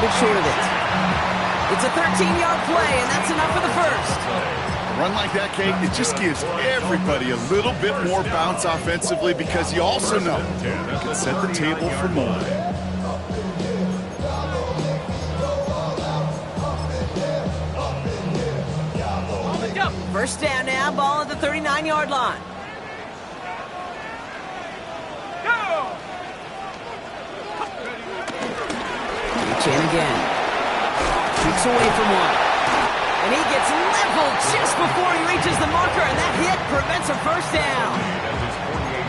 bit short of it. It's a 13-yard play, and that's enough for the first. A run like that, Kate, it just gives everybody a little bit more bounce offensively because you also know you can set the table for more. First down now, ball at the 39-yard line. Reach in again. Keeps away from one. And he gets leveled just before he reaches the marker, and that hit prevents a first down.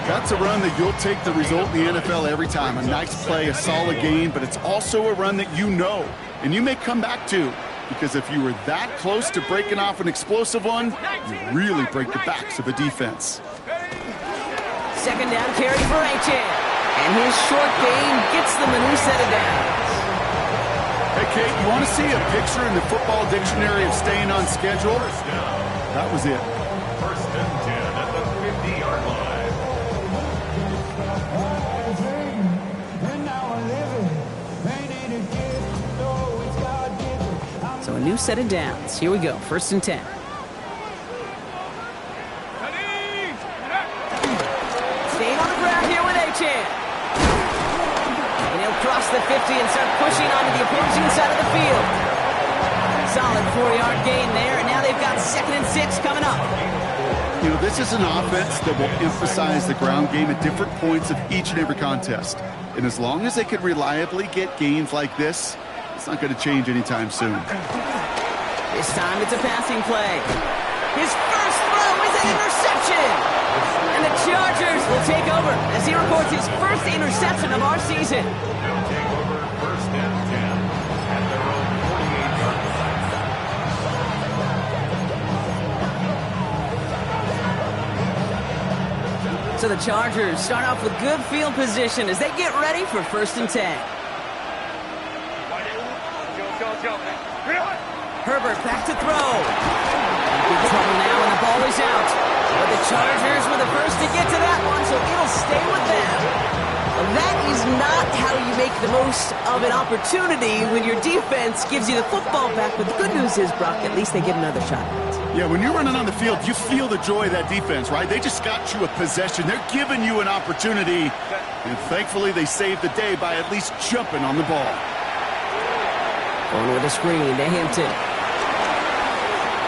That's a run that you'll take the result in the NFL every time. A nice play, a solid game, but it's also a run that you know, and you may come back to. Because if you were that close to breaking off an explosive one, you really break the backs of a defense. Second down carry for H.A. And his short gain gets them a new set of downs. Hey, Kate, you want to see a picture in the football dictionary of staying on schedule? That was it. First and 10 at the 50-yard line. So a new set of downs. Here we go, first and 10. Staying on the ground here with H.A. And he'll cross the 50 and start pushing onto the opposing side of the field. Solid 4-yard gain there, and now they've got 2nd and 6 coming up. You know, this is an offense that will emphasize the ground game at different points of each and every contest. And as long as they can reliably get gains like this, it's not going to change anytime soon. This time it's a passing play. His first throw is an interception. And the Chargers will take over as he records his first interception of our season. They'll take over first and 10 at their own 48-yard line. So the Chargers start off with good field position as they get ready for first and 10. Herbert back to throw. Big trouble now, and the ball is out. But the Chargers were the first to get to that one, so it'll stay with them. That is not how you make the most of an opportunity when your defense gives you the football back. But the good news is, Brock, at least they get another shot. Yeah, when you're running on the field, you feel the joy of that defense, right? They just got you a possession. They're giving you an opportunity. And thankfully, they saved the day by at least jumping on the ball. Going with a screen to Hampton.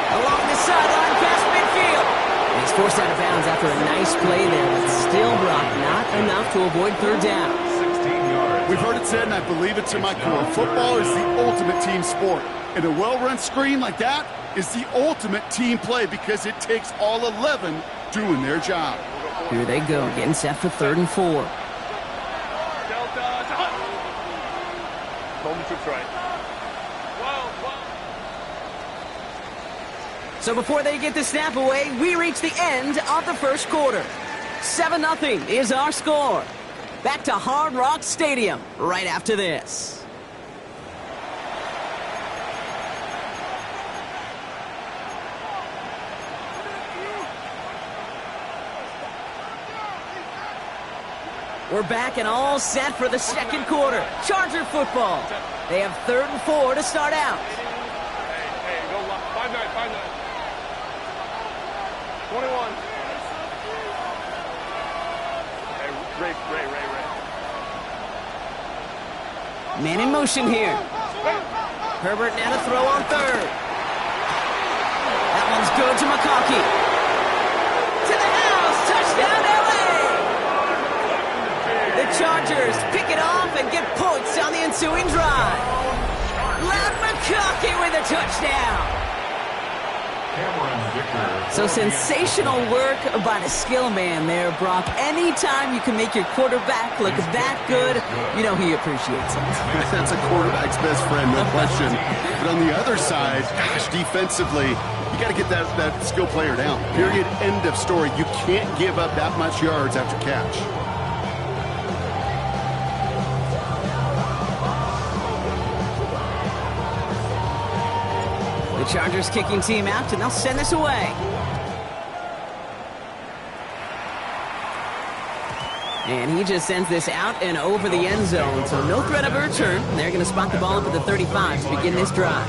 Along the sideline, past midfield. And he's forced out of bounds after a nice play there, but still, Brock, not enough to avoid third down. 16 yards. We've heard it said, and I believe it to my core, football is the ultimate team sport. And a well-run screen like that is the ultimate team play because it takes all 11 doing their job. Here they go, getting set for 3rd and 4. So before they get the snap away, we reach the end of the first quarter. 7-0 is our score. Back to Hard Rock Stadium right after this. We're back and all set for the second quarter. Charger football. They have 3rd and 4 to start out. Hey, go 5-9. 21. Hey, Ray. Man in motion here. Herbert now to throw on 3rd. That one's good to McConkey. To the house. Touchdown, LA. The Chargers pick it off and get points on the ensuing drive. Loud McConkey with a touchdown. So sensational work by the skill man there, Brock. Anytime you can make your quarterback look that good, you know he appreciates it. That's a quarterback's best friend, no question. But on the other side, gosh, defensively, you got to get that skill player down. Period. End of story. You can't give up that much yards after catch. The Chargers kicking team out, and they'll send this away. And he just sends this out and over the end zone, so no threat of a return. They're going to spot the ball up at the 35 to begin this drive.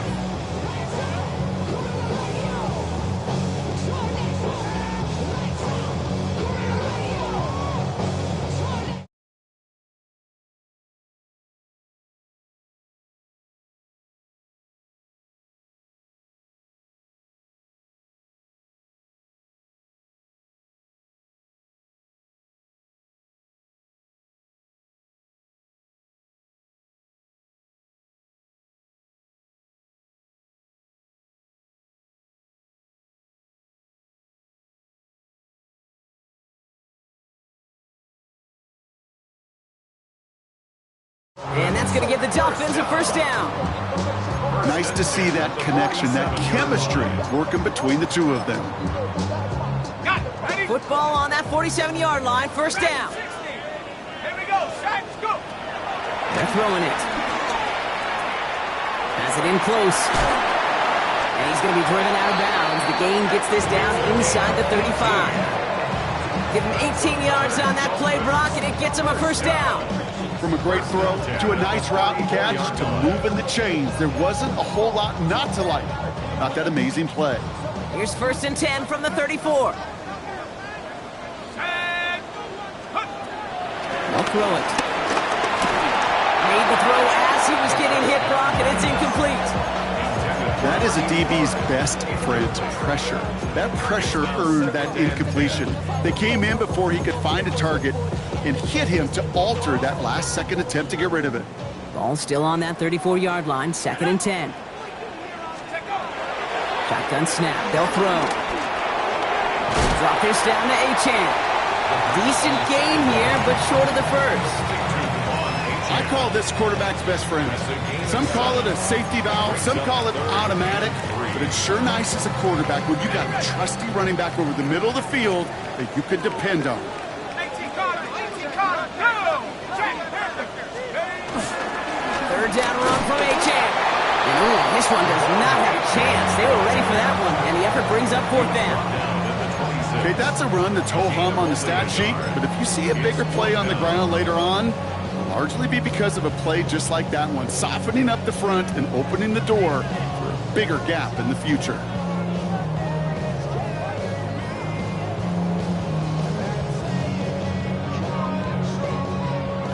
And that's going to give the Dolphins a first down. Nice to see that connection, that chemistry working between the two of them. Football on that 47-yard line, first down. Here we go, Shanks, go. They're throwing it. Has it in close. And he's going to be driven out of bounds. The gain gets this down inside the 35. Give him 18 yards on that play, Brock, and it gets him a first down. From a great throw to a nice route and catch to moving the chains, there wasn't a whole lot not to like about that amazing play. Here's first and 10 from the 34. They'll throw it. Made the throw as he was getting hit, Brock, and it's incomplete. That is a DB's best friend, pressure. That pressure earned that incompletion. They came in before he could find a target and hit him to alter that last-second attempt to get rid of it. Ball still on that 34-yard line, second and 10. Shotgun snap, they'll throw. Drop this down to Achane. Decent gain here, but short of the first. I call this quarterback's best friend. Some call it a safety valve, some call it automatic, but it's sure nice as a quarterback when you got a trusty running back over the middle of the field that you can depend on. Third down run from Achane. And this one does not have a chance. They were ready for that one, and the effort brings up fourth down. Okay, that's a run that's ho-hum on the stat sheet, but if you see a bigger play on the ground later on, it'll largely be because of a play just like that one, softening up the front and opening the door for a bigger gap in the future.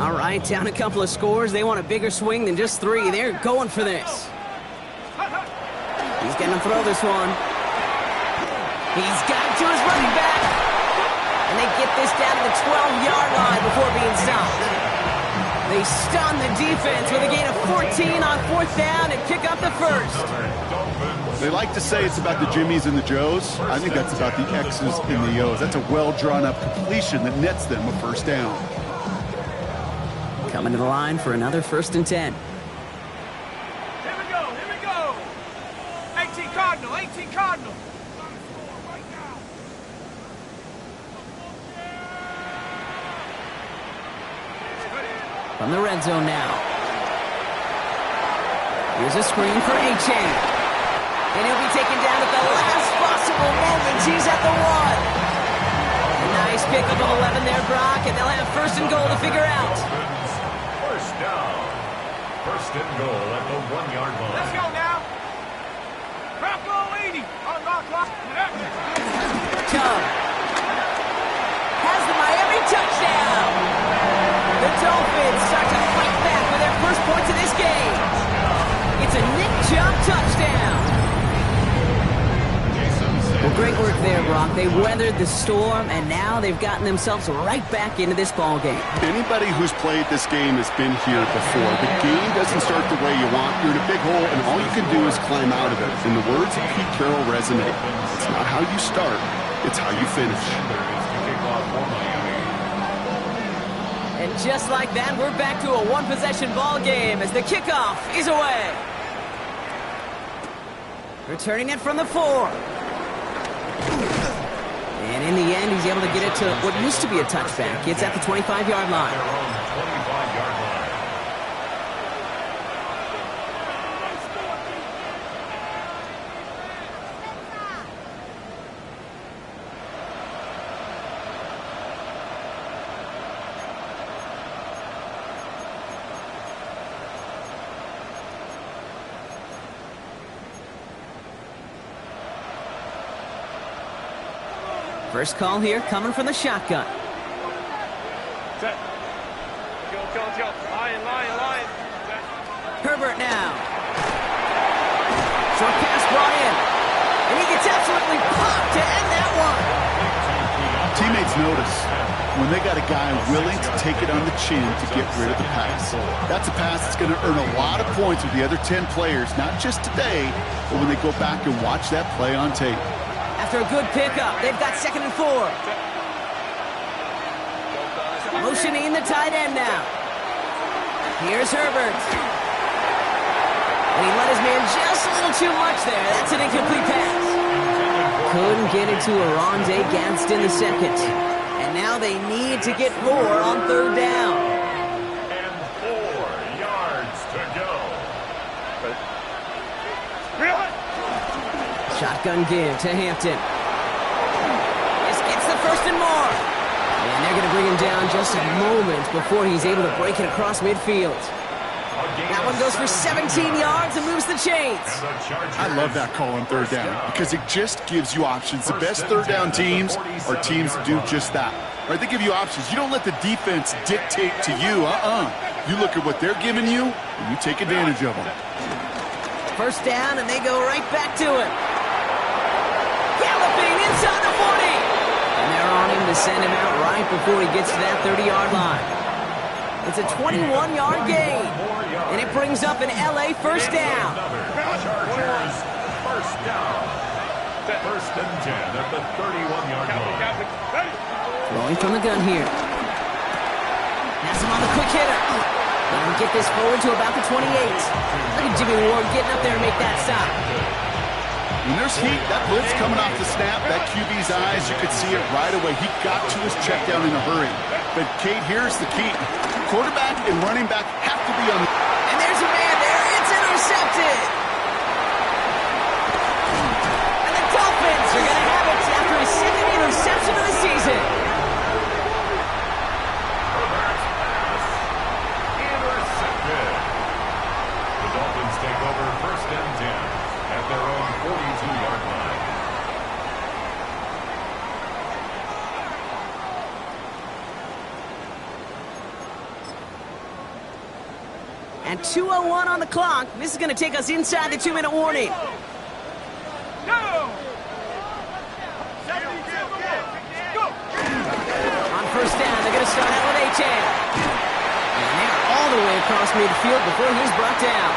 All right, down a couple of scores. They want a bigger swing than just three. They're going for this. He's going to throw this one. He's got it to his running back. And they get this down to the 12-yard line before being stopped. They stun the defense with a gain of 14 on fourth down and kick up the first. They like to say it's about the Jimmies and the Joes. I think that's about the X's and the O's. That's a well-drawn-up completion that nets them a first down. Coming to the line for another first and 10. Here we go, here we go. 18 Cardinal, 18 Cardinal. From the red zone now. Here's a screen for Achane. And he'll be taken down at the last possible moment. He's at the 1. A nice pickup of 11 there, Brock, and they'll have first and goal to figure out. First down. First and goal at the 1-yard line. Let's go now. Bronco 80 on the clock. Chubb has the Miami touchdown. The Dolphins start to fight back with their first points of this game. It's a Nick Chubb touchdown. Well, great work there, Brock. They weathered the storm, and now they've gotten themselves right back into this ball game. Anybody who's played this game has been here before. The game doesn't start the way you want. You're in a big hole, and all you can do is climb out of it. In the words of Pete Carroll resonate, it's not how you start, it's how you finish. And just like that, we're back to a one-possession ball game as the kickoff is away. Returning it from the 4. And in the end, he's able to get it to what used to be a touchback. It's at the 25-yard line. First call here coming from the shotgun. Set. Go. Lion. Herbert now. Short pass brought in. And he gets absolutely popped to end that one. Teammates notice when they got a guy willing to take it on the chin to get rid of the pass. That's a pass that's going to earn a lot of points with the other 10 players, not just today, but when they go back and watch that play on tape. After a good pickup, they've got 2nd and 4. Motioning the tight end now. Here's Herbert. And he let his man just a little too much there. That's an incomplete pass. Couldn't get it to Aronde Gadsden the second. And now they need to get more on 3rd down. And 4 yards to go. Shotgun give to Hampton. This gets the 1st and more. And they're going to bring him down just a moment before he's able to break it across midfield. That one goes for 17 yards and moves the chains. I love that call on 3rd down because it just gives you options. The best 3rd down teams are teams that do just that. Right? They give you options. You don't let the defense dictate to you. You look at what they're giving you, and you take advantage of them. First down, and they go right back to it. Galloping inside the 40. And they're on him to send him out right before he gets to that 30-yard line. It's a 21-yard gain, and it brings up an LA first down. Chargers first down. 1st and 10 at the 31-yard line. Throwing from the gun here. Has him on the quick hitter. And get this forward to about the 28. Look at Jimmy Ward getting up there and make that stop. When there's heat, that blitz coming off the snap, that QB's eyes, you could see it right away. He got to his check down in a hurry. But, Kate, here's the key. Quarterback and running back have to be on the... And there's a man there. It's intercepted. And the Dolphins are going to have it after his 2nd interception of the season. Intercepted. The Dolphins take over 1st and 10 at their own 42-yard line. And 2:01 on the clock. This is going to take us inside the 2-minute warning. On first down, they're going to start out with A-Chan. And they're all the way across midfield before he's brought down.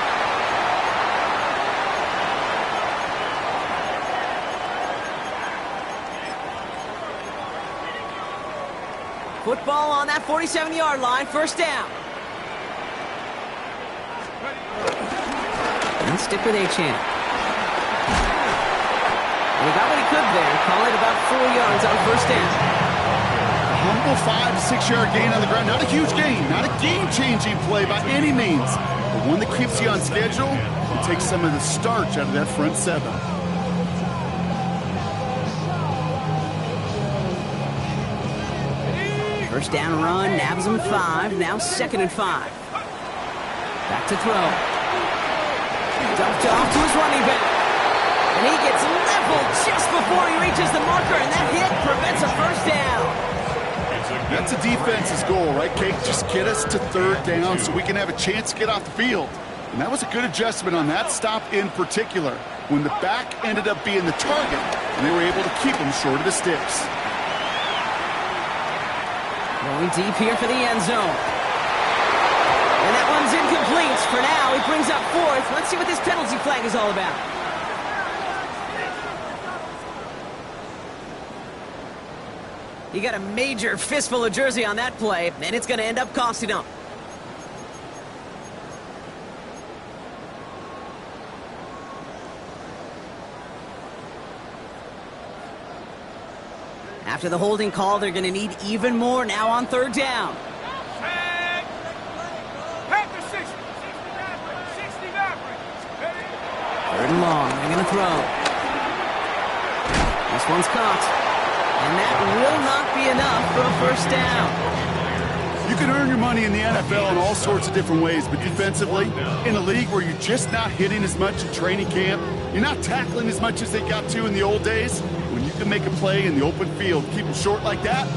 Football on that 47-yard line, first down. And stick with A-Chan. He got what he could there. Call it about 4 yards on first down. A humble 5 to 6 yard gain on the ground. Not a huge gain. Not a game-changing play by any means. But one that keeps you on schedule and takes some of the starch out of that front 7. First down run, nabs him 5. Now 2nd and 5. Back to throw. Dumped off to his running back. And he gets leveled just before he reaches the marker, and that hit prevents a first down. That's a defense's goal, right, Kate? Just get us to 3rd down so we can have a chance to get off the field. And that was a good adjustment on that stop in particular, when the back ended up being the target, and they were able to keep him short of the sticks. Going deep here for the end zone. And that one's incomplete. For now, he brings up 4th. Let's see what this penalty flag is all about. He got a major fistful of jersey on that play, and it's going to end up costing him. After the holding call, they're going to need even more now on 3rd down. Third and long, they're going to throw. This one's caught. And that will not be enough for a first down. You can earn your money in the NFL in all sorts of different ways, but defensively, in a league where you're just not hitting as much in training camp, you're not tackling as much as they got to in the old days, when you can make a play in the open field, keep them short like that,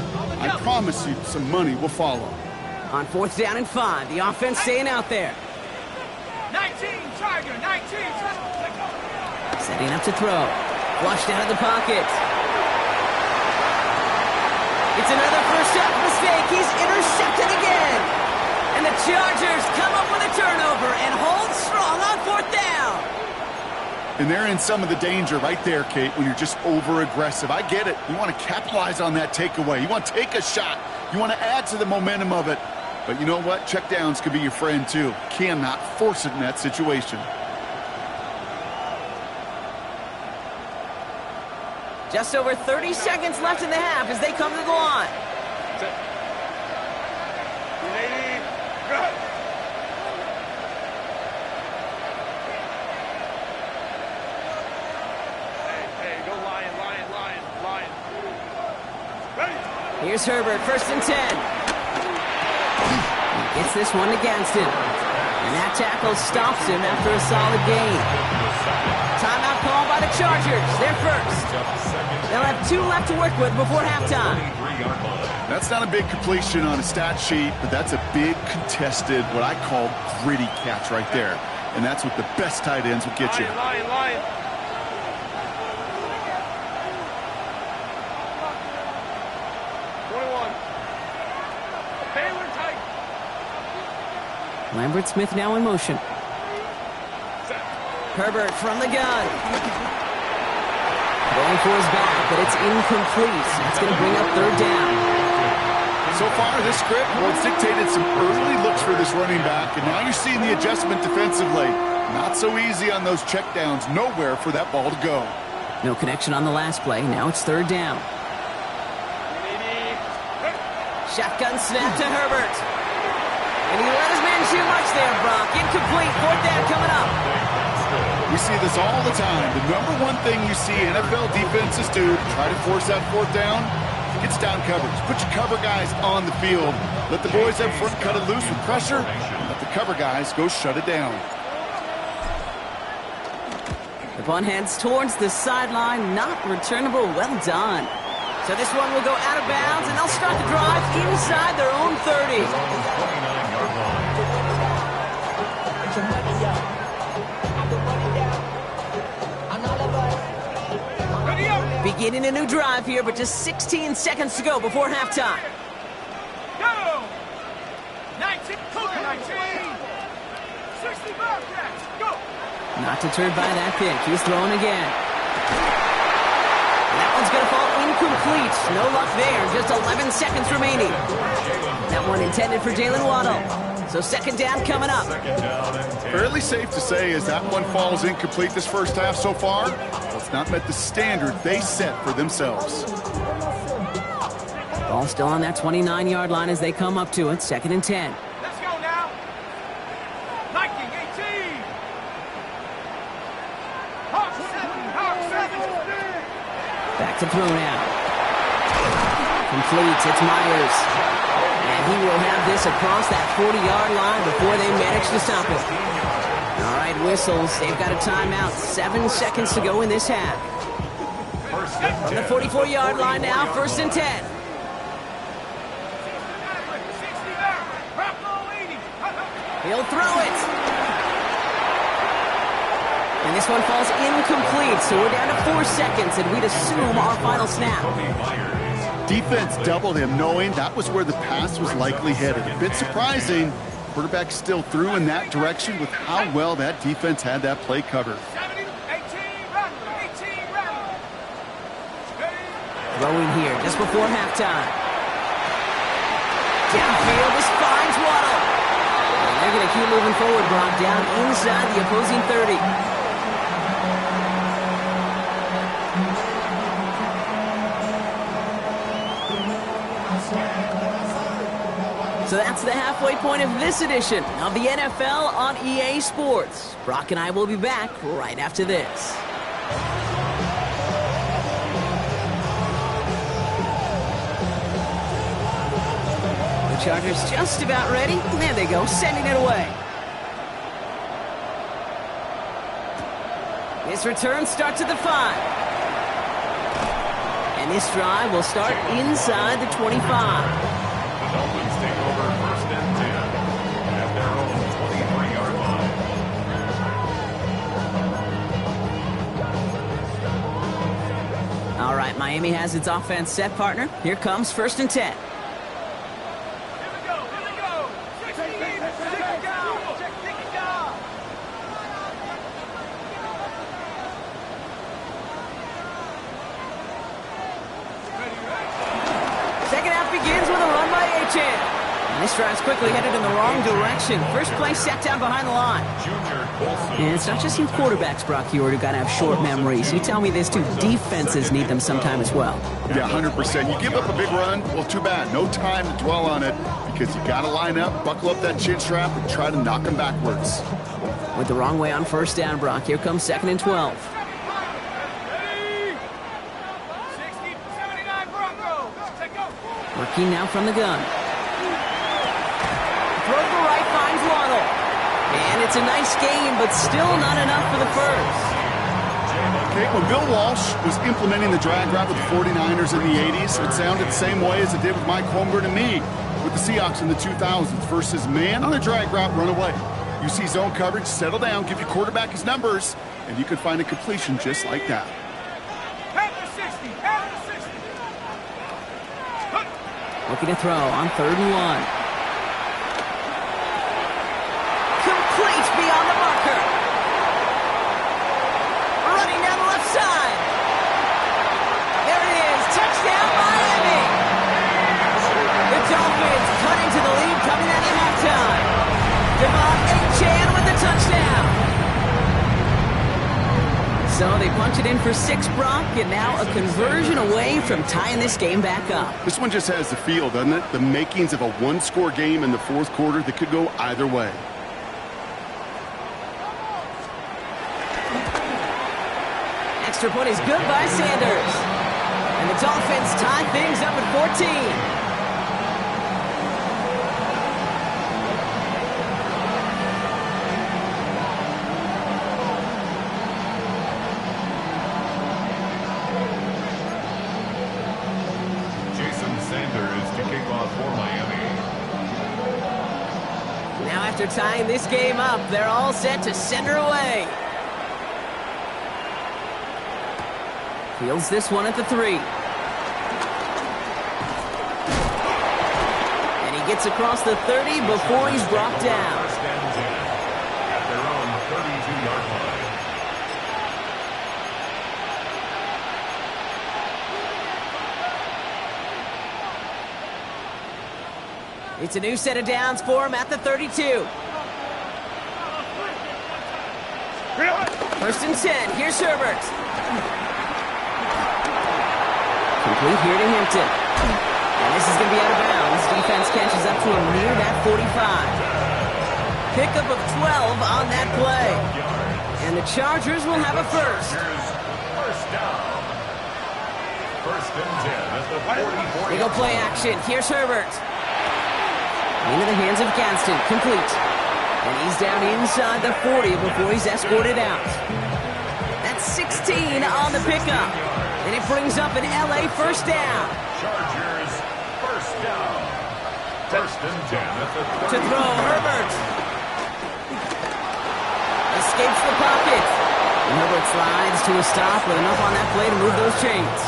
I promise you some money will follow. On 4th down and 5, the offense staying out there. 19, Tiger, 19. Setting up to throw. Flushed out of the pocket. It's another first half mistake. He's intercepted again. And the Chargers come up with a turnover and hold strong on 4th down. And they're in some of the danger right there, Kate, when you're just over-aggressive. I get it. You want to capitalize on that takeaway. You want to take a shot. You want to add to the momentum of it. But you know what? Checkdowns could be your friend, too. Cannot force it in that situation. Just over 30 seconds left in the half as they come to the line. Hey, go Lion. Ready? Here's Herbert, 1st and 10. He gets this one to Gadsden. And that tackle stops him after a solid gain. Timeout call by the Chargers. They're first. They'll have 2 left to work with before halftime. That's not a big completion on a stat sheet, but that's a big contested, what I call gritty catch right there. And that's what the best tight ends will get you. Lion. Lambert Smith now in motion. Herbert from the gun. Going for his back, but it's incomplete. That's going to bring up 3rd down. So far, this script, well, it's dictated some early looks for this running back, and now you're seeing the adjustment defensively. Not so easy on those checkdowns. Nowhere for that ball to go. No connection on the last play. Now it's 3rd down. Shotgun snap to Herbert. And he let his man shoot much there, Brock. Incomplete. 4th down coming up. We see this all the time. The number one thing you see NFL defenses do to try to force that 4th down, it's down coverage. Put your cover guys on the field. Let the boys up front cut it loose with pressure. Let the cover guys go shut it down. The punt heads towards the sideline. Not returnable. Well done. So this one will go out of bounds, and they'll start the drive inside their own 30. Beginning a new drive here, but just 16 seconds to go before halftime. Go! 19, 65 cats, go! Not deterred by that pick. He's throwing again. That one's going to fall incomplete. No luck there. Just 11 seconds remaining. That one intended for Jalen Waddle. So 2nd down coming up. Fairly safe to say as that one falls incomplete this first half so far, it's not met the standard they set for themselves. Ball still on that 29-yard line as they come up to it. 2nd and 10. Let's go now. 19, 18. Hawk 7. Back to throw now. Complete. It's Myers. And he will have this across that 40-yard line before they manage to stop it. All right, whistles. They've got a timeout. 7 seconds to go in this half. On the 44-yard line now, 1st and 10. He'll throw it. And this one falls incomplete, so we're down to 4 seconds, and we'd assume our final snap. Defense doubled him, knowing that was where the pass was likely headed. A bit surprising. Quarterback still threw in that direction with how well that defense had that play covered. 18, run. Throwing here just before halftime. Downfield, this finds Waddle. And they're going to keep moving forward, Brock, down inside the opposing 30. So that's the halfway point of this edition of the NFL on EA Sports. Brock and I will be back right after this. The Chargers just about ready. There they go, sending it away. This return starts at the 5. This drive will start inside the 25. The Dolphins take over first and 10 at their own 23-yard line. All right, Miami has its offense set, partner. Here comes first and 10. Second half begins with a run by Achan. And this drive's quickly headed in the wrong direction. First play set down behind the line. And it's not just you quarterbacks, Brock Huard, who got to have short memories. You tell me this too, defenses need them sometime as well. Yeah, 100%. You give up a big run, well, too bad. No time to dwell on it because you got to line up, buckle up that chin strap, and try to knock them backwards. Went the wrong way on first down, Brock. Here comes second and 12. Working now from the gun. Throw to the right, finds Waddle. And it's a nice game, but still not enough for the first. Okay, when Bill Walsh was implementing the drag route with the 49ers in the 80s, it sounded the same way as it did with Mike Holmgren and me with the Seahawks in the 2000s versus man on the drag route, run away. You see zone coverage, settle down, give your quarterback his numbers, and you can find a completion just like that. Looking to throw on 3rd and 1. Complete beyond the marker. Running down the left side. There it is. Touchdown, Miami. The Dolphins cut into the lead coming out of halftime. Devon Achan with the touchdown. So they punch it in for 6, Brock, and now a conversion away from tying this game back up. This one just has the feel, doesn't it? The makings of a one-score game in the 4th quarter that could go either way. Extra point is good by Sanders. And the Dolphins tie things up at 14. After tying this game up, they're all set to send her away. Fields this one at the 3. And he gets across the 30 before he's brought down. First and 10 at their own 32-yard line. It's a new set of downs for him at the 32. First and 10. Here's Herbert. Complete here to Hampton. And this is going to be out of bounds. Defense catches up to him near that 45. Pickup of 12 on that play. And the Chargers will have a first. First down. First and 10 at the 44. They go play action. Here's Herbert. Into the hands of Gadsden. Complete. And he's down inside the 40 before he's escorted out. That's 16 on the pickup. And it brings up an LA first down. Chargers first down. First and 10 at the 30. To throw, Herbert. Escapes the pocket. And Herbert slides to a stop with enough on that play to move those chains.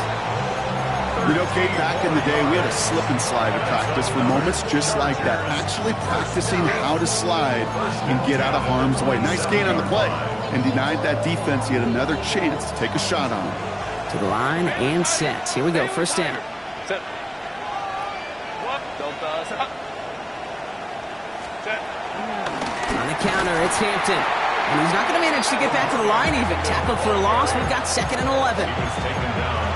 You know, Kate, back in the day, we had a slip and slide at practice for moments just like that. Actually practicing how to slide and get out of harm's way. Nice gain on the play. And denied that defense yet another chance to take a shot on him. To the line and set. Here we go, first down. Set. On the counter, it's Hampton. And he's not going to manage to get back to the line even. Tackled for a loss. We've got 2nd and 11.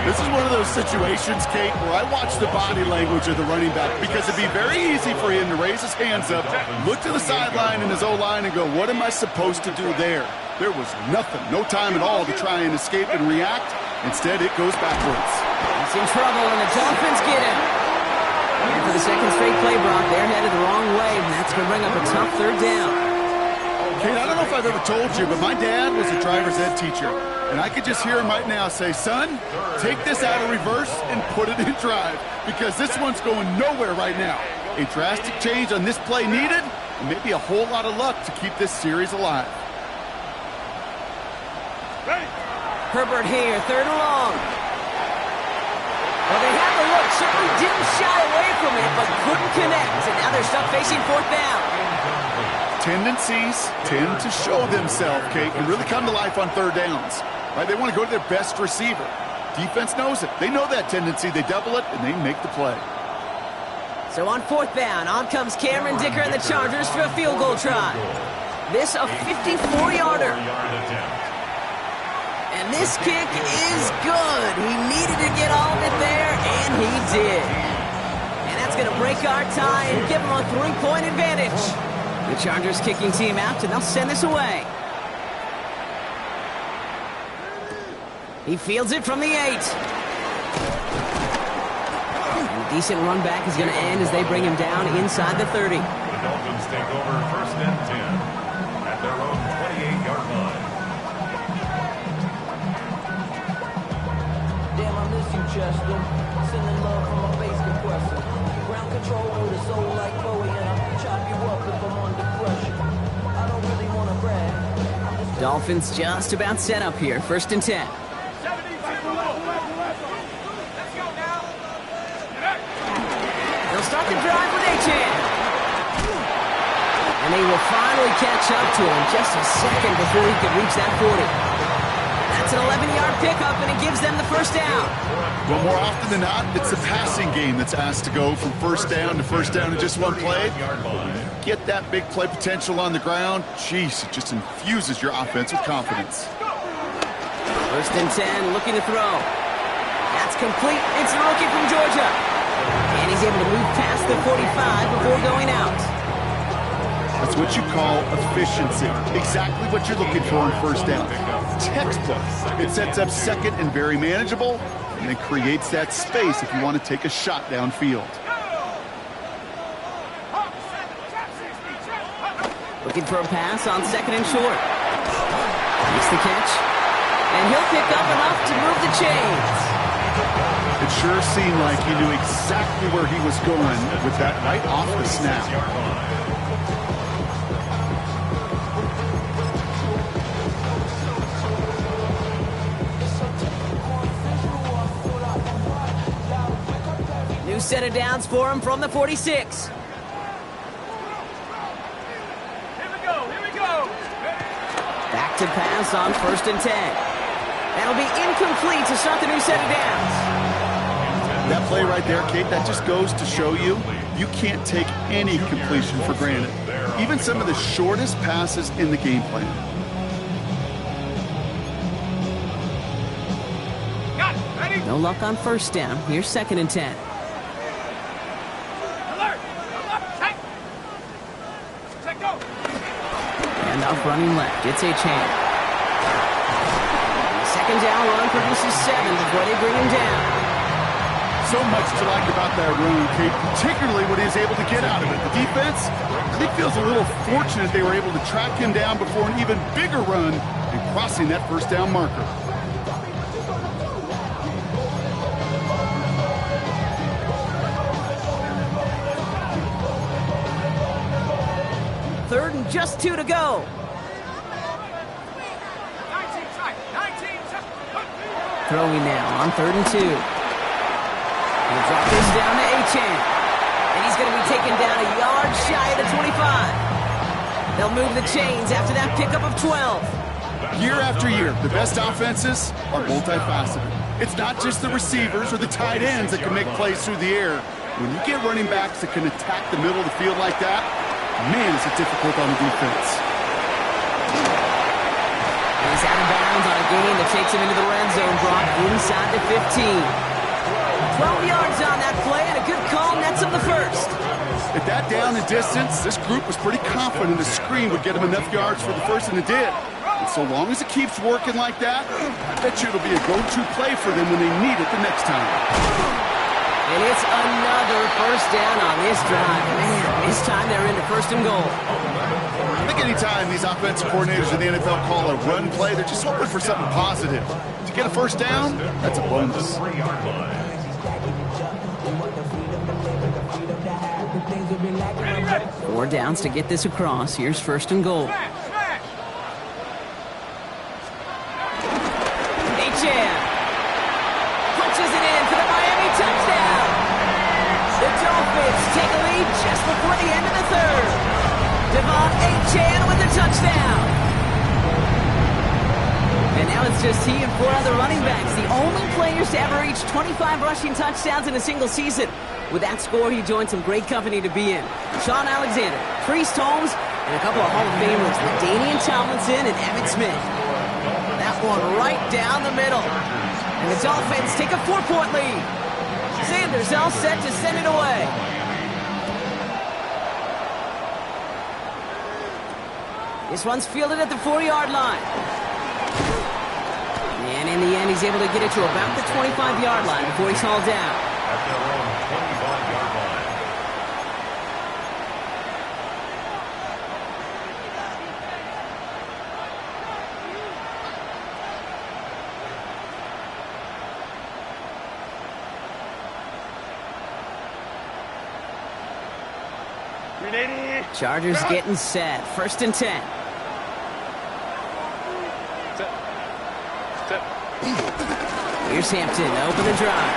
This is one of those situations, Kate, where I watch the body language of the running back because it'd be very easy for him to raise his hands up, look to the sideline in his O-line and go, what am I supposed to do there? There was nothing, no time at all to try and escape and react. Instead, it goes backwards. He's in trouble, and the Dolphins get him. And for the second straight play, Brock, they're headed the wrong way, and that's going to bring up a tough 3rd down. Kate, I don't know if I've ever told you, but my dad was a driver's ed teacher. And I could just hear him right now say, son, take this out of reverse, and put it in drive because this one's going nowhere right now. A drastic change on this play needed, and maybe a whole lot of luck to keep this series alive. Herbert here, 3rd and long. Well, they had the look, certainly didn't shy away from it, but couldn't connect, and now they're stuck facing 4th down. Tendencies tend to show themselves, Kate, and really come to life on 3rd downs. Right? They want to go to their best receiver. Defense knows it. They know that tendency. They double it, and they make the play. So on 4th down, on comes Cameron Dicker and the Chargers for a field goal try. This a 54-yarder. And this kick is good. He needed to get all of it there, and he did. And that's going to break our tie and give them a 3-point advantage. The Chargers kicking team out, and they'll send this away. He fields it from the 8. A decent run back is going to end as they bring him down inside the 30. The Dolphins take over 1st and 10 at their own 28-yard line. Damn, I miss you, Chester. Sending love from my bass compressor. Ground control with a soul like Bowie, and I'll chop you up if I'm under pressure. I don't really want to brag. Dolphins just about set up here. 1st and 10. They'll start the drive with Achane. And they will finally catch up to him just a second before he could reach that 40. That's an 11-yard pickup, and it gives them the 1st down. Well, more often than not, it's the passing game that's asked to go from 1st down to 1st down in just one play. Get that big play potential on the ground. Jeez, it just infuses your offense with confidence. 1st and 10, looking to throw. That's complete. It's the rookie from Georgia. And he's able to move past the 45 before going out. That's what you call efficiency. Exactly what you're looking for on 1st down. Textbook. It sets up 2nd and very manageable, and it creates that space if you want to take a shot downfield. Looking for a pass on 2nd and short. Makes the catch. And he'll pick up enough to move the chains. It sure seemed like he knew exactly where he was going with that right off the snap. New set of downs for him from the 46. Here we go. Back to pass on 1st and 10. That'll be incomplete to start the new set of downs. That play right there, Kate, that just goes to show you, you can't take any completion for granted. Even some of the shortest passes in the game plan. Got it. Ready? No luck on 1st down. Here's 2nd and 10. Alert. Hey. Set go. And off running left. It's Achane. 2nd down run produces 7 before they bring him down. So much to like about that run, Kate, particularly what he was able to get out of it. The defense, I think, feels a little fortunate they were able to track him down before an even bigger run and crossing that 1st down marker. Third and just 2 to go. 19 tight. 19 tight. Throwing now on 3rd and 2. He'll drop this down to Achane. And he's going to be taken down a yard shy of the 25. They'll move the chains after that pickup of 12. Year after year, the best offenses are multifaceted. It's not just the receivers or the tight ends that can make plays through the air. When you get running backs that can attack the middle of the field like that, man, is it difficult on the defense. And he's out of bounds on a gain that takes him into the red zone, Brock, inside the 15. 12 yards on that play, and a good call nets him the 1st. At that down and distance, this group was pretty confident the screen would get him enough yards for the 1st, and it did. And so long as it keeps working like that, I bet you it'll be a go-to play for them when they need it the next time. And it's another 1st down on this drive. Man, this time they're into 1st and goal. I think anytime these offensive coordinators in the NFL call a run play, they're just hoping for something positive. To get a 1st down, that's a bonus. 4 downs to get this across. Here's first and goal. H.N. punches it in for the Miami touchdown. The Dolphins take a lead just before the end of the third. Devon H.N. with the touchdown. And now it's just he and 4 other running backs, the only players to ever reach 25 rushing touchdowns in a single season. With that score, he joined some great company to be in. Sean Alexander, Priest Holmes, and a couple of Hall of Famers with Danian Tomlinson and Emmitt Smith. That one right down the middle. And the Dolphins take a 4-point lead. Sanders all set to send it away. This one's fielded at the 4-yard line. And in the end, he's able to get it to about the 25-yard line before he's hauled down. At their own 25-yard line. Chargers getting set. First and 10. Here's Hampton, open the drive.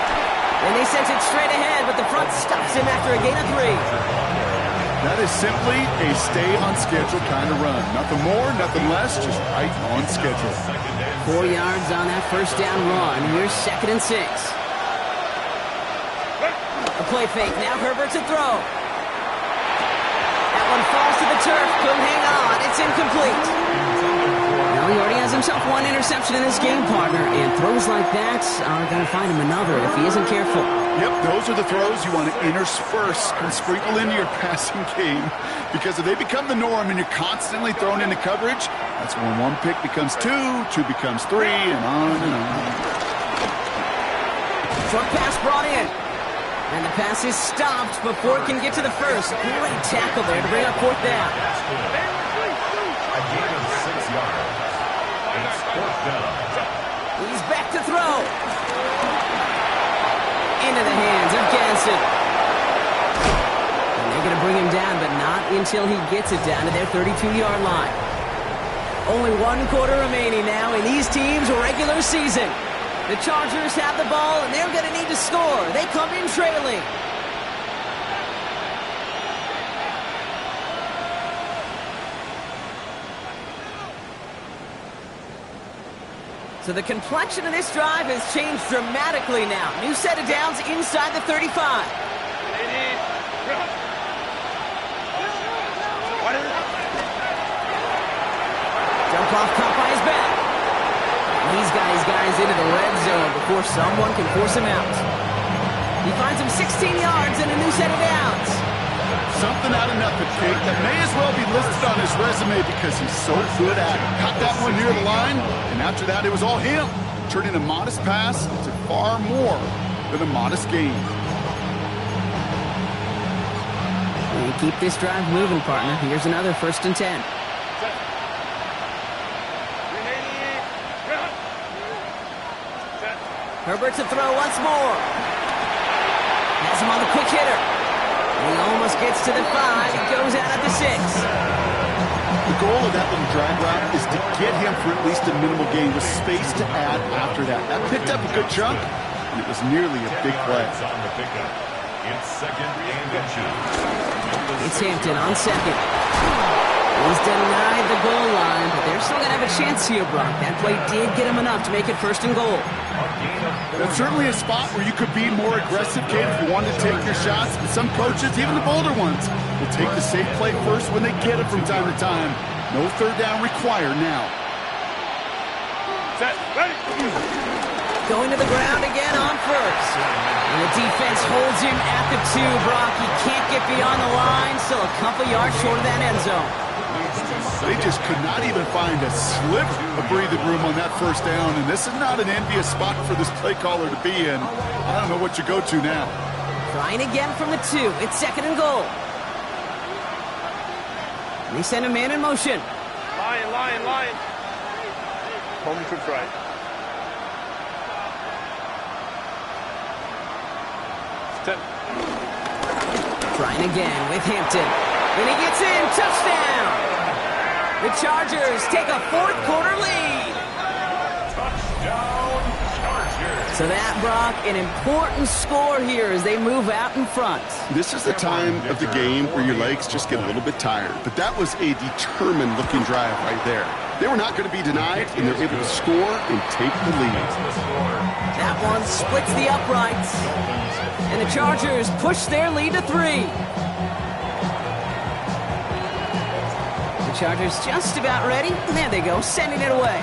And they sent it straight ahead, but the front stops him after a gain of 3. That is simply a stay-on-schedule kind of run. Nothing more, nothing less, just right on schedule. 4 yards on that first down run. Here's second and 6. A play fake. Now Herbert to throw. That one falls to the turf. Couldn't hang on. It's incomplete. Well, he already has himself 1 interception in this game, partner, and throws like that are going to find him another if he isn't careful. Yep, those are the throws you want to intersperse and sprinkle into your passing game, because if they become the norm and you're constantly thrown into coverage, that's when 1 pick becomes 2, 2 becomes 3, and on and on. Short pass brought in. And the pass is stopped before it can get to the first. Great tackle there to bring up 4th down. A gain of 6 yards. It's 4th down. He's back to throw. Into the hands of Ganson. And they're going to bring him down, but not until he gets it down to their 32-yard line. Only 1 quarter remaining now in these teams' regular season. The Chargers have the ball, and they're going to need to score. They come in trailing. So the complexion of this drive has changed dramatically now. New set of downs inside the 35. Jump off caught by his back. He's got his guys into the red zone before someone can force him out. He finds him 16 yards and a new set of downs. Something out of nothing, Kate, that may as well be listed on his resume because he's so good at it. Caught that one near the line, and after that it was all him, turning a modest pass to far more than a modest gain. And keep this drive moving, partner. Here's another first and 10. Herbert to throw once more. Has him on the quick hitter. He almost gets to the 5. He goes out at the 6. The goal of that little drag route is to get him for at least a minimal gain with space to add after that. That picked up a good chunk, and it was nearly a big play. On the pickup. It's 2nd and inches. It's Hampton on 2nd. He's denied the goal line, but they're still going to have a chance here, Brock. That play did get him enough to make it 1st and goal. That's certainly a spot where you could be more aggressive, Kate, if you wanted to take your shots. But some coaches, even the bolder ones, will take the safe play first when they get it from time to time. No 3rd down required now. Set, ready. Going to the ground again on 1st. And the defense holds him at the 2, Brock. He can't get beyond the line, still a couple yards short of that end zone. They just could not even find a sliver of breathing room on that 1st down, and this is not an envious spot for this play caller to be in. I don't know what you go to now. Trying again from the 2. It's 2nd and goal. And they send a man in motion. Lion. Home to try. Trying again with Hampton. And he gets in. Touchdown! The Chargers take a fourth quarter lead. Touchdown, Chargers. So that, Brock, an important score here as they move out in front. This is the time of the game where your legs just get a little bit tired. But that was a determined-looking drive right there. They were not going to be denied, and they're able to score and take the lead. That one splits the uprights. And the Chargers push their lead to 3. The Chargers just about ready. There they go, sending it away.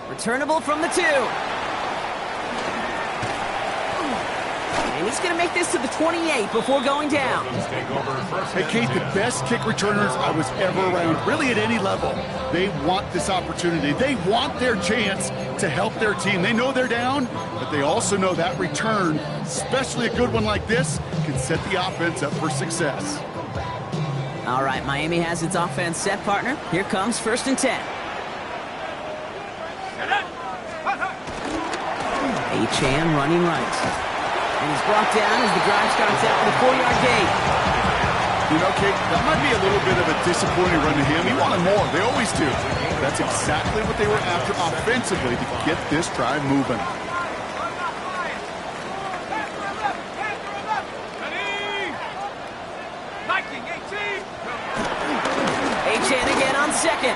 Returnable from the 2. And he's going to make this to the 28 before going down. Hey, Kate, the best kick returners I was ever around, really at any level. They want this opportunity. They want their chance to help their team. They know they're down, but they also know that return, especially a good one like this, can set the offense up for success. All right, Miami has its offense set, partner. Here comes 1st and 10. Achane running right. And he's brought down as the drive starts out with a 4-yard gain. You know, Kate, that might be a little bit of a disappointing run to him. He wanted more. They always do. That's exactly what they were after offensively to get this drive moving. Achane again on 2nd.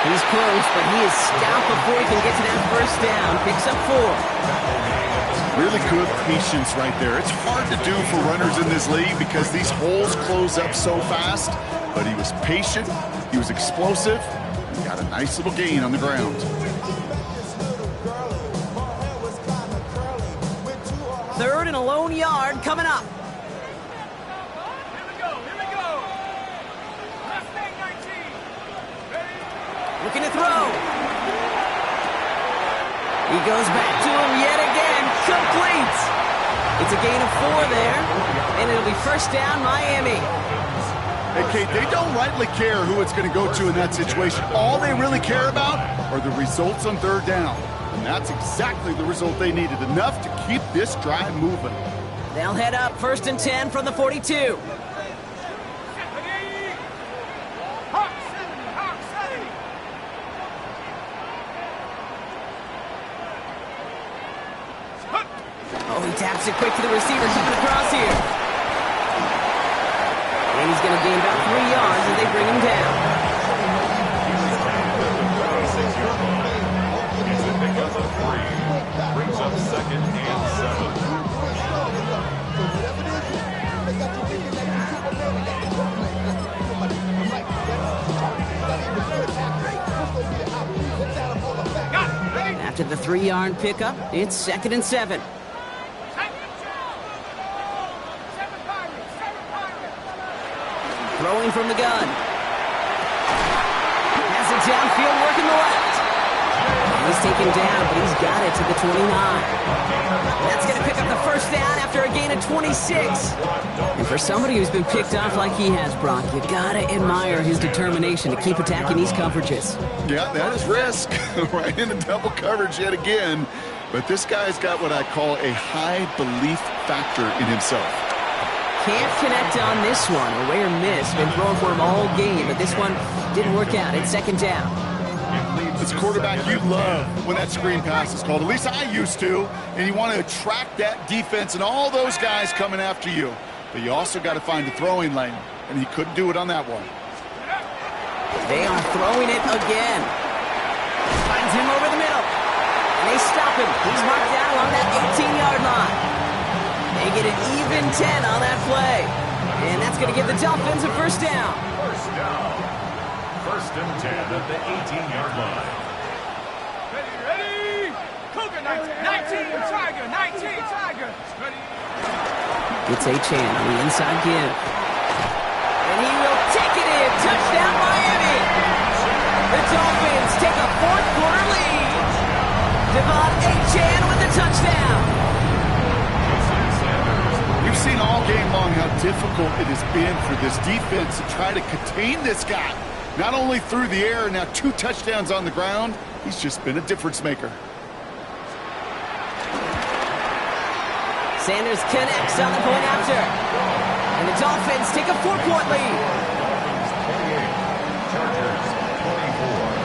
He's close, but he is stopped before he can get to that 1st down. Picks up 4. Really good patience right there. It's hard to do for runners in this league because these holes close up so fast. But he was patient, he was explosive, and got a nice little gain on the ground. 3rd and a lone yard coming up. Looking to throw. He goes back to him yet again. Complete. It's a gain of 4 there. And it'll be 1st down, Miami. Hey, Kate, they don't rightly care who it's going to go to in that situation. All they really care about are the results on 3rd down. And that's exactly the result they needed. Enough to keep this drive moving. They'll head up 1st and 10 from the 42. Oh, he taps it quick to the receiver coming across here. And he's going to gain about 3 yards as they bring him down. Brings up 2nd and 7. After the 3-yard pickup, it's 2nd and 7. Throwing from the gun. Has it downfield, working the left. He's taken down, but he's got it to the 29. That's going to pick up the 1st down after a gain of 26. And for somebody who's been picked off like he has, Brock, you got to admire his determination to keep attacking these coverages. Yeah, that is risk. Right into double coverage yet again. But this guy's got what I call a high belief factor in himself. Can't connect on this one. A rare miss. Been thrown for him all game, but this one didn't work out. It's 2nd down. As a quarterback, you love when that screen pass is called. At least I used to. And you want to attract that defense and all those guys coming after you. But you also got to find a throwing lane. And he couldn't do it on that one. They are throwing it again. Finds him over the middle. And they stop him. He's marked down along that 18-yard line. They get an even 10 on that play. And that's going to give the Dolphins a 1st down. 1st down. 1st and 10 at the 18-yard line. Ready? Cougar 19, Tiger, 19, Tiger. Ready? It's Achane on the inside give. And he will take it in. Touchdown, Miami. The Dolphins take a 4th quarter lead. Devon Achane with the touchdown. You've seen all game long how difficult it has been for this defense to try to contain this guy. Not only through the air, now 2 touchdowns on the ground. He's just been a difference maker. Sanders connects on the point after. And the Dolphins take a 4-point lead. Dolphins 28, Chargers 24.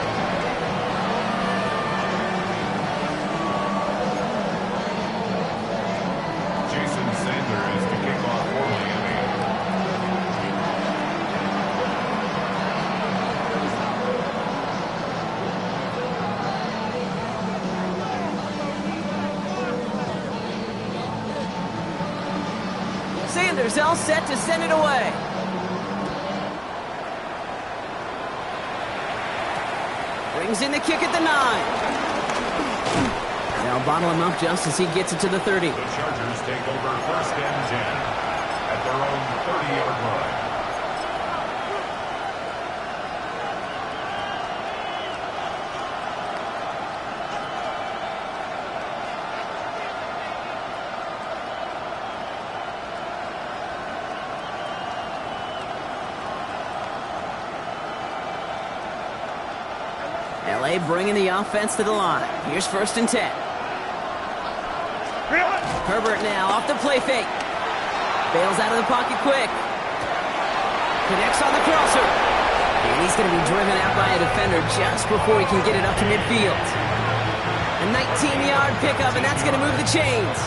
Jason Sanders to kick off for Miami. Sanders all set to send it away. Brings in the kick at the 9. They'll bottle him up just as he gets it to the 30. The Chargers take over first and 10 at their own 30-yard line. LA bringing the offense to the line. Here's first and 10. Herbert now off the play fake. Bails out of the pocket quick. Connects on the crosser. And he's going to be driven out by a defender just before he can get it up to midfield. A 19-yard pickup, and that's going to move the chains.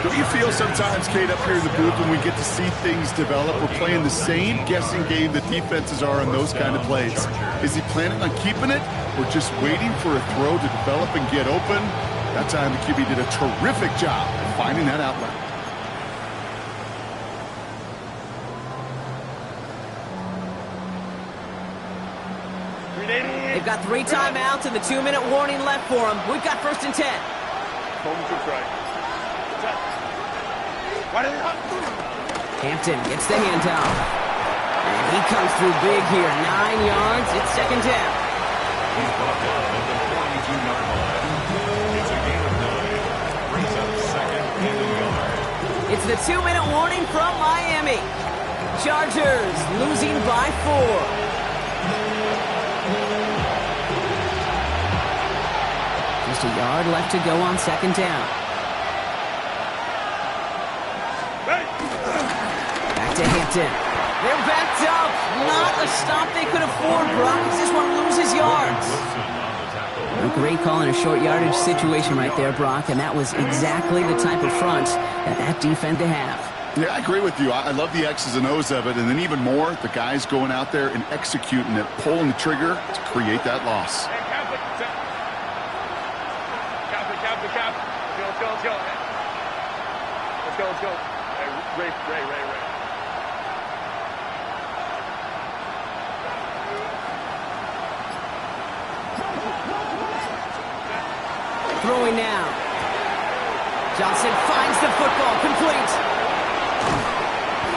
Don't you feel sometimes, Kate, up here in the booth when we get to see things develop, we're playing the same guessing game that defenses are on those kind of plays? Is he planning on keeping it or just waiting for a throw to develop and get open? That time the QB did a terrific job of finding that outlet. They've got 3 timeouts and the 2-minute warning left for them. We've got first and 10. Hampton gets the handoff. And he comes through big here. 9 yards. It's second down. He's brought down at the 42-yard line. It's a gain of 9. Brings up second and a yard. It's the 2-minute warning from Miami. Chargers losing by 4. Just a yard left to go on second down. Back to Hampton. They're backed up. Not a stop they could afford, Brock. This one loses yards. A great call in a short yardage situation right there, Brock, and that was exactly the type of front that defense to have. Yeah, I agree with you. I love the X's and O's of it, and then even more, the guys going out there and executing it, pulling the trigger to create that loss. Let's go. Ray. Throwing now. Johnson finds the football, complete.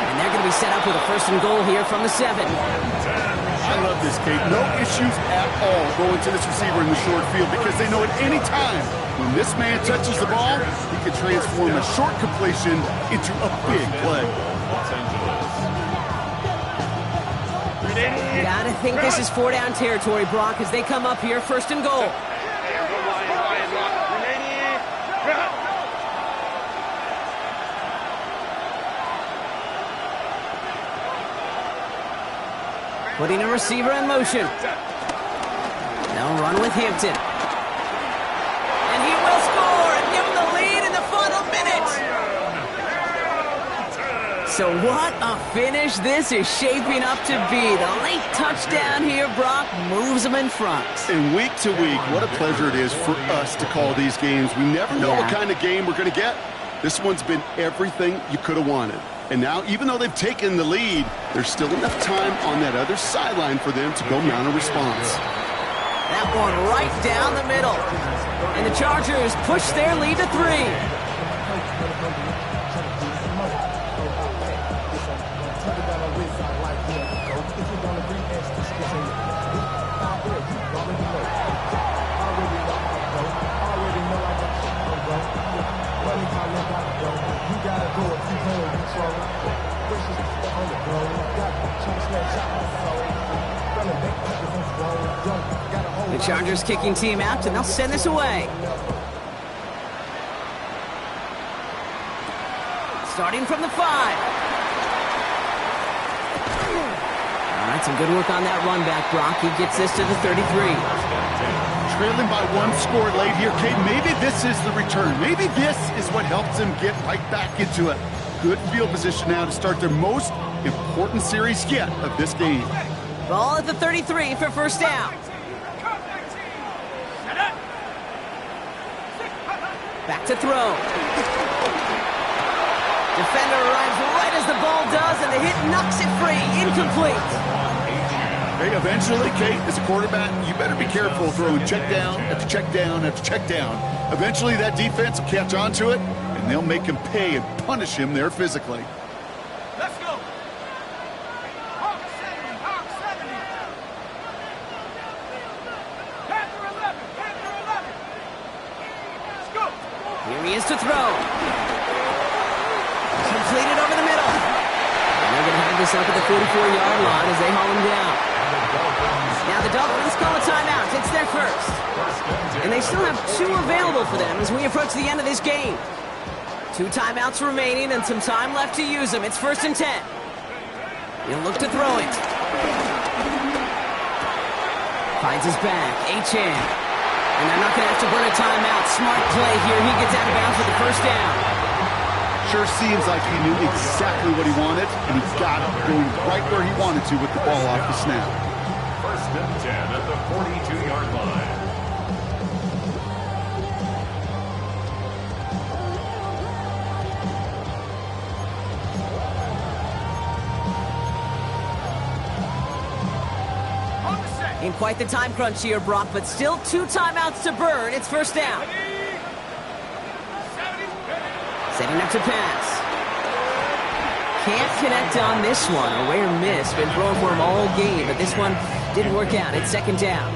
And they're going to be set up with a first and goal here from the 7. I love this, Kate. No issues at all going to this receiver in the short field because they know at any time when this man touches the ball, he can transform a short completion into a big play. Los Angeles. Gotta think this is 4-down territory, Brock, as they come up here, first and goal. Putting a receiver in motion. They'll run with Hampton. And he will score and give him the lead in the final minute. So what a finish this is shaping up to be. The late touchdown here, Brock, moves them in front. And week to week, what a pleasure it is for us to call these games. We never know what kind of game we're going to get. This one's been everything you could have wanted. And now, even though they've taken the lead, there's still enough time on that other sideline for them to go mount a response. That one right down the middle. And the Chargers push their lead to 3. The Chargers kicking team out, and they'll send this away. starting from the 5. All right, some good work on that run back, Brock. He gets this to the 33. Trailing by 1 score late here, Kate. Maybe this is the return. Maybe this is what helps them get right back into a good field position now to start their most important series yet of this game. Ball at the 33 for first down. Back to throw. Defender arrives right as the ball does, and the hit knocks it free. Incomplete. Hey, eventually, Kate, as a quarterback, you better be careful throwing check down after check down after check down. Eventually, that defense will catch on to it, and they'll make him pay and punish him there physically. Let's go. Hawk 70, Hawk 70. Panther 11, Panther 11. Let's go. Here he is to throw. Completed over the middle. And they're going to have this up at the 44-yard line as they haul him down. Now the Dolphins call a timeout. It's their first. And they still have 2 available for them as we approach the end of this game. 2 timeouts remaining and some time left to use them. It's 1st and 10. He'll look to throw it. Finds his back. Achane. And they're not going to have to burn a timeout. Smart play here. He gets out of bounds with the first down. Sure seems like he knew exactly what he wanted, and he got it going right where he wanted to with the ball off the snap. 1st and 10 at the 42-yard line. In quite the time crunch here, Brock, but still 2 timeouts to burn. It's first down. Setting up to pass. Can't connect on this one. A rare miss. Been throwing for him all game, but this one didn't work out. It's 2nd down.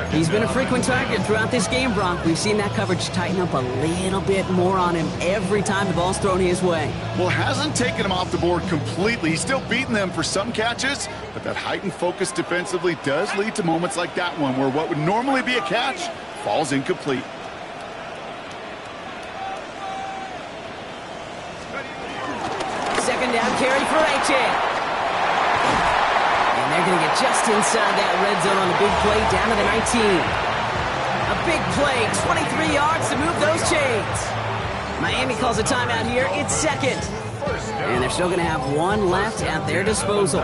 He's been a frequent target throughout this game, Brock. We've seen that coverage tighten up a little bit more on him every time the ball's thrown his way. Well, hasn't taken him off the board completely. He's still beating them for some catches, but that heightened focus defensively does lead to moments like that one where what would normally be a catch falls incomplete. Second down carry for Achane. And they're going to get just inside that red zone on the big play down to the 19. A big play, 23 yards to move those chains. Miami calls a timeout here. It's 2nd. And they're still going to have 1 left at their disposal.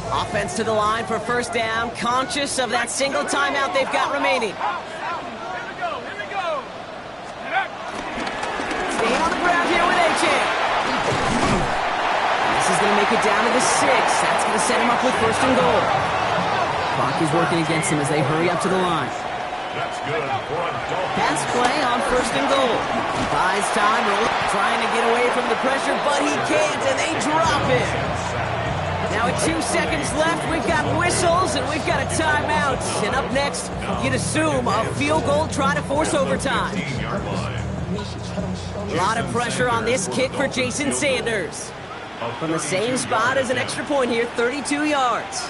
Offense to the line for first down, conscious of that single timeout they've got remaining. Staying on the ground here with Achane. This is going to make it down to the 6. That's going to set him up with 1st and goal. Clock is working against him as they hurry up to the line. That's good for a Dolphins. Pass play on 1st and goal. He buys time, trying to get away from the pressure, but he can't, and they drop it. Now with 2 seconds left, we've got whistles, and we've got a timeout. And up next, you'd assume a field goal trying to force overtime. A lot of pressure on this kick for Jason Sanders. From the same spot as an extra point here, 32 yards.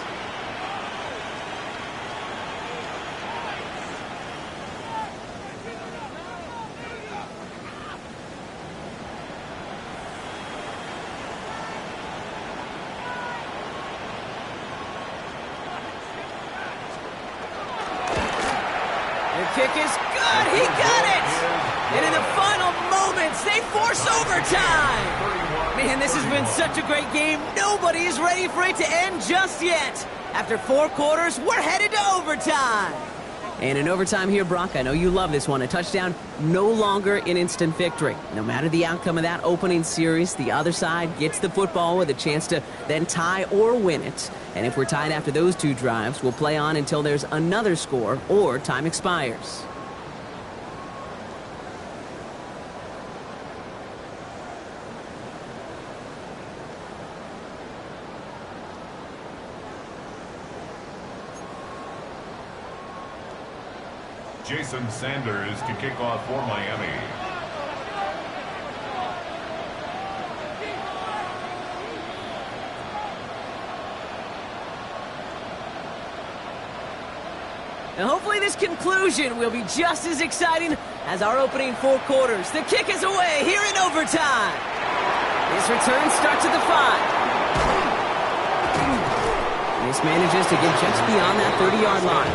The kick is good. He got it. And in the final moments, they force overtime. Man, this has been such a great game. Nobody is ready for it to end just yet. After 4 quarters, we're headed to overtime. And in overtime here, Brock, I know you love this one. A touchdown, no longer an instant victory. No matter the outcome of that opening series, the other side gets the football with a chance to then tie or win it. And if we're tied after those 2 drives, we'll play on until there's another score or time expires. Jason Sanders to kick off for Miami. And hopefully this conclusion will be just as exciting as our opening 4 quarters. The kick is away here in overtime. This return starts at the 5. This manages to get just beyond that 30-yard line.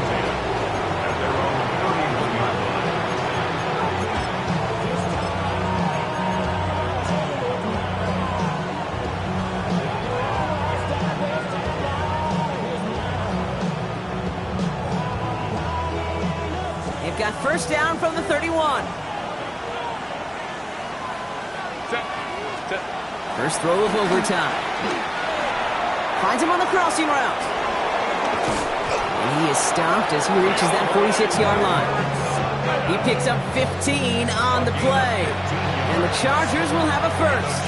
They've got first down from the 31. First throw of overtime. Finds him on the crossing route. And he is stopped as he reaches that 46-yard line. He picks up 15 on the play. And the Chargers will have a first.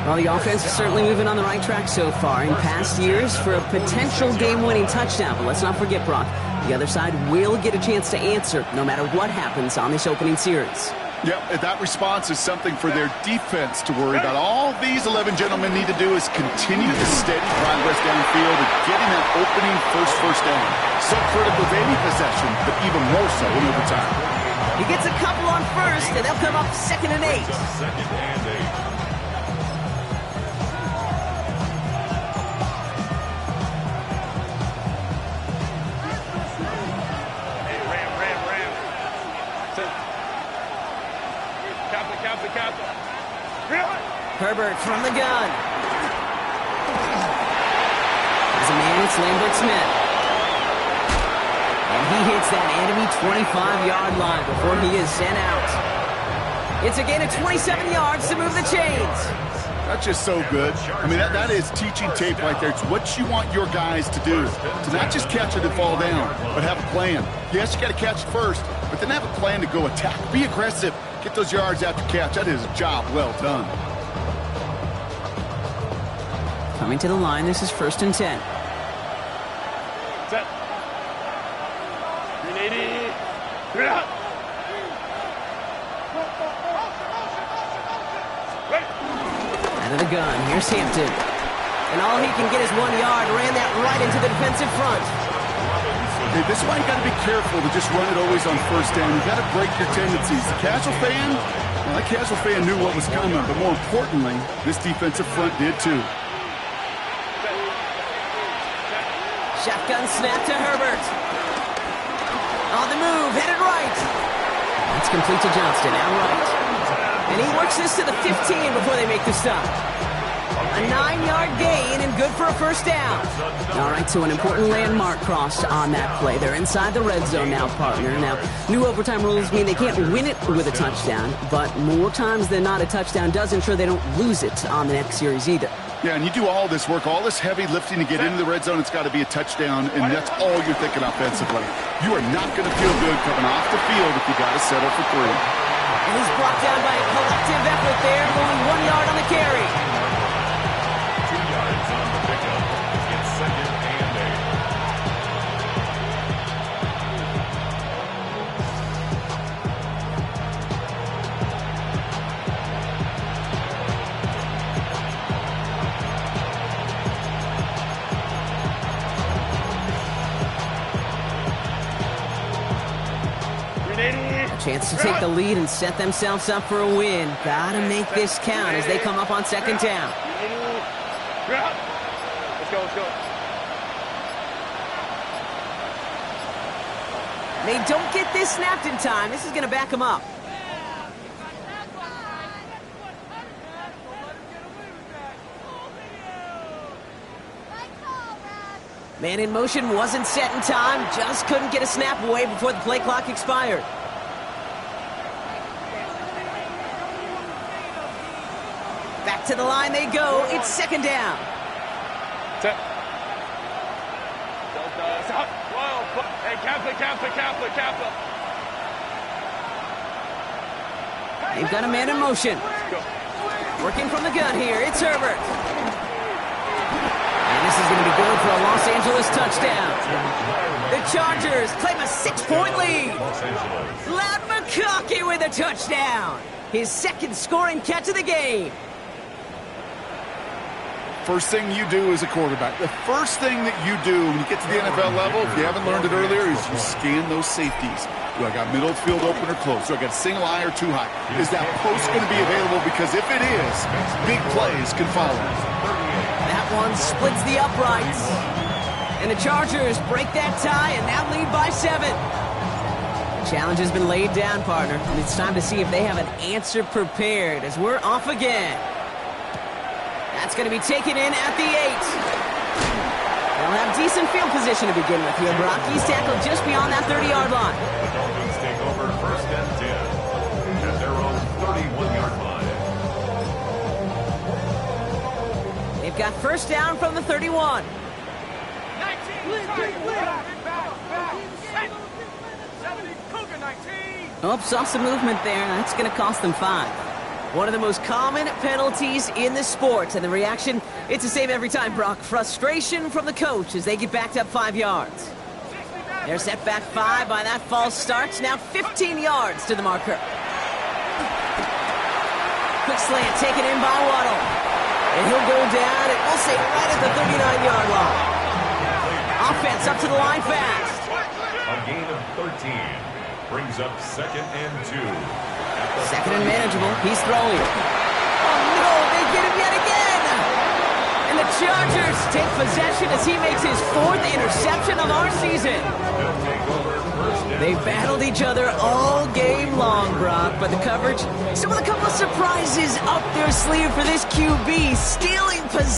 Well, the offense is certainly moving on the right track so far in past years for a potential game-winning touchdown. But let's not forget, Brock, the other side will get a chance to answer no matter what happens on this opening series. Yep, that response is something for their defense to worry about. All these 11 gentlemen need to do is continue the steady progress downfield and getting that opening first down. So critical with any possession, but even more so in overtime. He gets a couple on first, and they'll come up 2nd and 8. Second and 8. Herbert from the gun. As a man, it's Lambert Smith. And he hits that enemy 25-yard line before he is sent out. It's a gain of 27 yards to move the chains. That's just so good. I mean, that is teaching tape right there. It's what you want your guys to do. To not just catch it and fall down, but have a plan. Yes, you got to catch it first, but then have a plan to go attack. Be aggressive. Get those yards after catch. That is a job well done. Coming to the line, this is 1st and 10. Set. 380. Out. Out of the gun, here's Hampton. And all he can get is 1 yard. Ran that right into the defensive front. Okay, this is why you got to be careful to just run it always on first down. You got to break your tendencies. The casual fan, well, that casual fan knew what was coming, but more importantly, this defensive front did too. Shotgun snap to Herbert. On the move, headed right. That's complete to Johnston, out right. And he works this to the 15 before they make the stop. A 9-yard gain and good for a first down. All right, so an important landmark crossed on that play. They're inside the red zone now, partner. Now, new overtime rules mean they can't win it with a touchdown, but more times than not, a touchdown does ensure they don't lose it on the next series either. Yeah, and you do all this work, all this heavy lifting to get into the red zone, it's got to be a touchdown, and that's all you're thinking offensively. You are not going to feel good coming off the field if you got to settle for 3. And he's brought down by a collective effort there, only 1 yard on the carry. 2 yards on the pickup. It's 2nd and 8. Chance to take the lead and set themselves up for a win. Gotta make this count as they come up on 2nd down. Let's go, let's go. They don't get this snapped in time. This is gonna back them up. Man in motion wasn't set in time. Just couldn't get a snap away before the play clock expired. Back to the line they go. It's 2nd down. Set. Whoa. Hey, Kaplan. They've got a man in motion. Working from the gun here. It's Herbert. And this is going to be good for a Los Angeles touchdown. The Chargers claim a 6-point lead. Loud McConkey with a touchdown. His 2nd scoring catch of the game. first thing you do as a quarterback, the first thing that you do when you get to the NFL level, if you haven't learned it earlier, is you scan those safeties. Do I got middle field open or close? Do I got single high or too high? Is that post going to be available? Because if it is, big plays can follow. That one splits the uprights. And the Chargers break that tie and now lead by 7. The challenge has been laid down, partner. And it's time to see if they have an answer prepared as we're off again. That's going to be taken in at the 8. They'll have decent field position to begin with here. Brock, he's tackled just beyond that 30-yard line. The Dolphins take over first and 10 at their own 31-yard line. They've got first down from the 31. 19, back, 70, Cougar 19. Oh, saw some movement there. That's going to cost them 5. One of the most common penalties in the sport, and the reaction, it's the same every time, Brock. Frustration from the coach as they get backed up 5 yards. They're set back 5 by that false start. Now 15 yards to the marker. Quick slant taken in by Waddle. And he'll go down, and we'll say right at the 39-yard line. Offense up to the line fast. A gain of 13 brings up 2nd and 2. Second and manageable. He's throwing. Oh, no, they get him yet again. And the Chargers take possession as he makes his 4th interception of our season. They battled each other all game long, Brock, but the coverage, some of the couple of surprises up their sleeve for this QB, stealing possession.